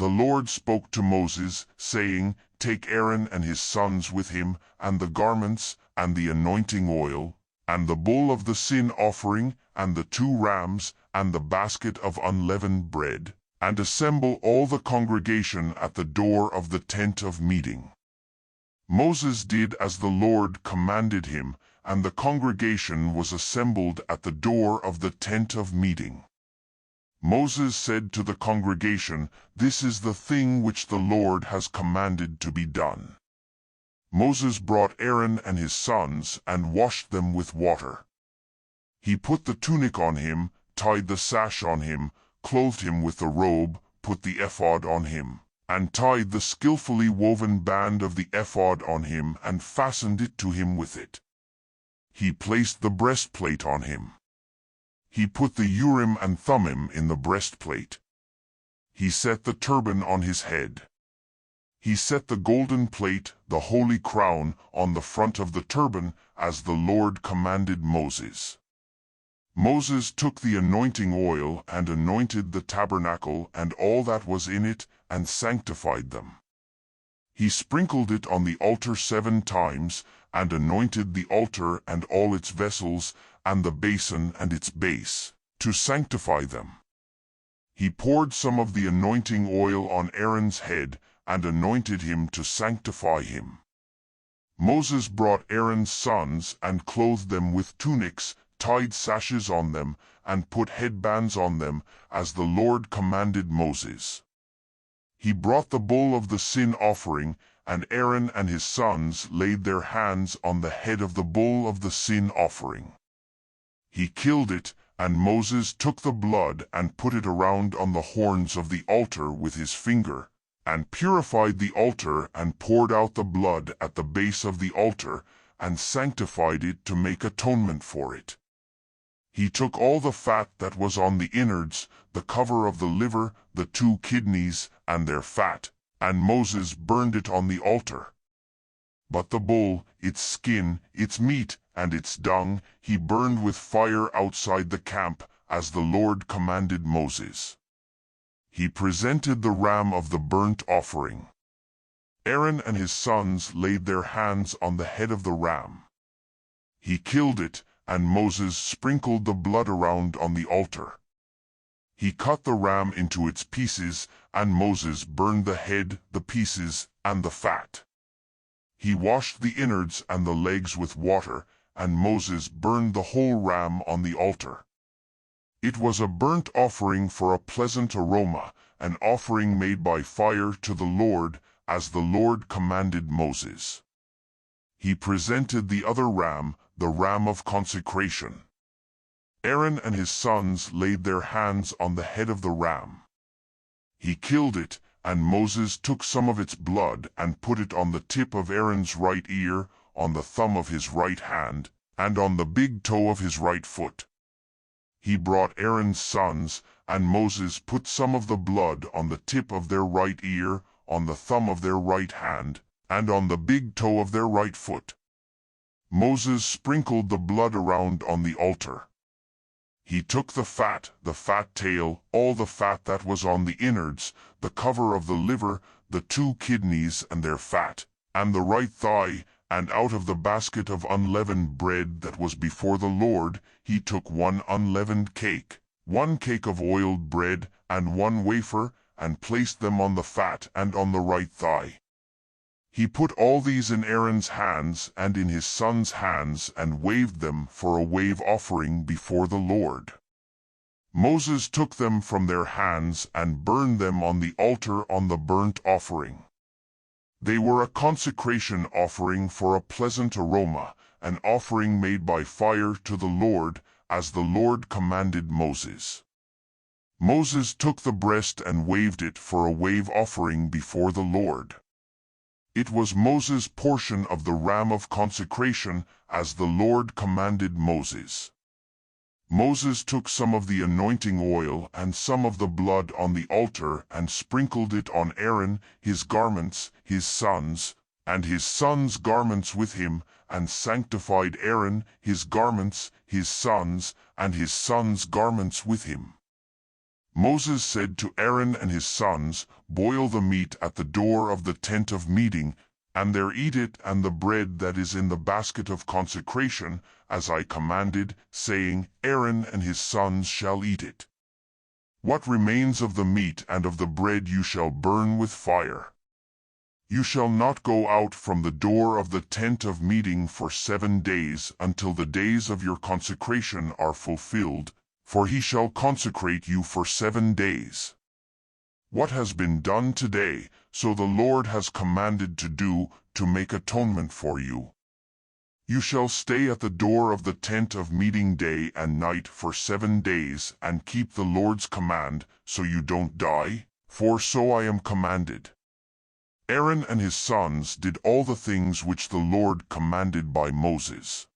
The Lord spoke to Moses, saying, Take Aaron and his sons with him, and the garments, and the anointing oil, and the bull of the sin offering, and the 2 rams, and the basket of unleavened bread, and assemble all the congregation at the door of the tent of meeting. Moses did as the Lord commanded him, and the congregation was assembled at the door of the tent of meeting. Moses said to the congregation, This is the thing which the Lord has commanded to be done. Moses brought Aaron and his sons and washed them with water. He put the tunic on him, tied the sash on him, clothed him with the robe, put the ephod on him, and tied the skillfully woven band of the ephod on him and fastened it to him with it. He placed the breastplate on him. He put the Urim and Thummim in the breastplate. He set the turban on his head. He set the golden plate, the holy crown, on the front of the turban, as the Lord commanded Moses. Moses took the anointing oil and anointed the tabernacle and all that was in it, and sanctified them. He sprinkled it on the altar 7 times, and anointed the altar and all its vessels, and the basin and its base, to sanctify them. He poured some of the anointing oil on Aaron's head, and anointed him to sanctify him. Moses brought Aaron's sons and clothed them with tunics, tied sashes on them, and put headbands on them, as the Lord commanded Moses. He brought the bull of the sin offering, and Aaron and his sons laid their hands on the head of the bull of the sin offering. He killed it, and Moses took the blood and put it around on the horns of the altar with his finger, and purified the altar and poured out the blood at the base of the altar, and sanctified it to make atonement for it. He took all the fat that was on the innards, the cover of the liver, the 2 kidneys, and their fat, and Moses burned it on the altar. But the bull, its skin, its meat, and its dung, he burned with fire outside the camp, as the Lord commanded Moses. He presented the ram of the burnt offering. Aaron and his sons laid their hands on the head of the ram. He killed it, and Moses sprinkled the blood around on the altar. He cut the ram into its pieces, and Moses burned the head, the pieces, and the fat. He washed the innards and the legs with water, and Moses burned the whole ram on the altar. It was a burnt offering for a pleasant aroma, an offering made by fire to the Lord, as the Lord commanded Moses. He presented the other ram, the ram of consecration. Aaron and his sons laid their hands on the head of the ram. He killed it, and Moses took some of its blood and put it on the tip of Aaron's right ear, on the thumb of his right hand, and on the big toe of his right foot. He brought Aaron's sons, and Moses put some of the blood on the tip of their right ear, on the thumb of their right hand, and on the big toe of their right foot. Moses sprinkled the blood around on the altar. He took the fat tail, all the fat that was on the innards, the cover of the liver, the 2 kidneys and their fat, and the right thigh, and out of the basket of unleavened bread that was before the Lord, he took 1 unleavened cake, 1 cake of oiled bread, and 1 wafer, and placed them on the fat and on the right thigh. He put all these in Aaron's hands and in his sons' hands, and waved them for a wave offering before the Lord. Moses took them from their hands and burned them on the altar on the burnt offering. They were a consecration offering for a pleasant aroma, an offering made by fire to the Lord, as the Lord commanded Moses. Moses took the breast and waved it for a wave offering before the Lord. It was Moses' portion of the ram of consecration, as the Lord commanded Moses. Moses took some of the anointing oil and some of the blood on the altar and sprinkled it on Aaron, his garments, his sons, and his sons' garments with him, and sanctified Aaron, his garments, his sons, and his sons' garments with him. Moses said to Aaron and his sons, Boil the meat at the door of the tent of meeting, and there eat it, and the bread that is in the basket of consecration, as I commanded, saying, Aaron and his sons shall eat it. What remains of the meat and of the bread you shall burn with fire. You shall not go out from the door of the tent of meeting for 7 days until the days of your consecration are fulfilled, for he shall consecrate you for 7 days. What has been done today, so the Lord has commanded to do, to make atonement for you. You shall stay at the door of the tent of meeting day and night for 7 days, and keep the Lord's command, so you don't die, for so I am commanded. Aaron and his sons did all the things which the Lord commanded by Moses.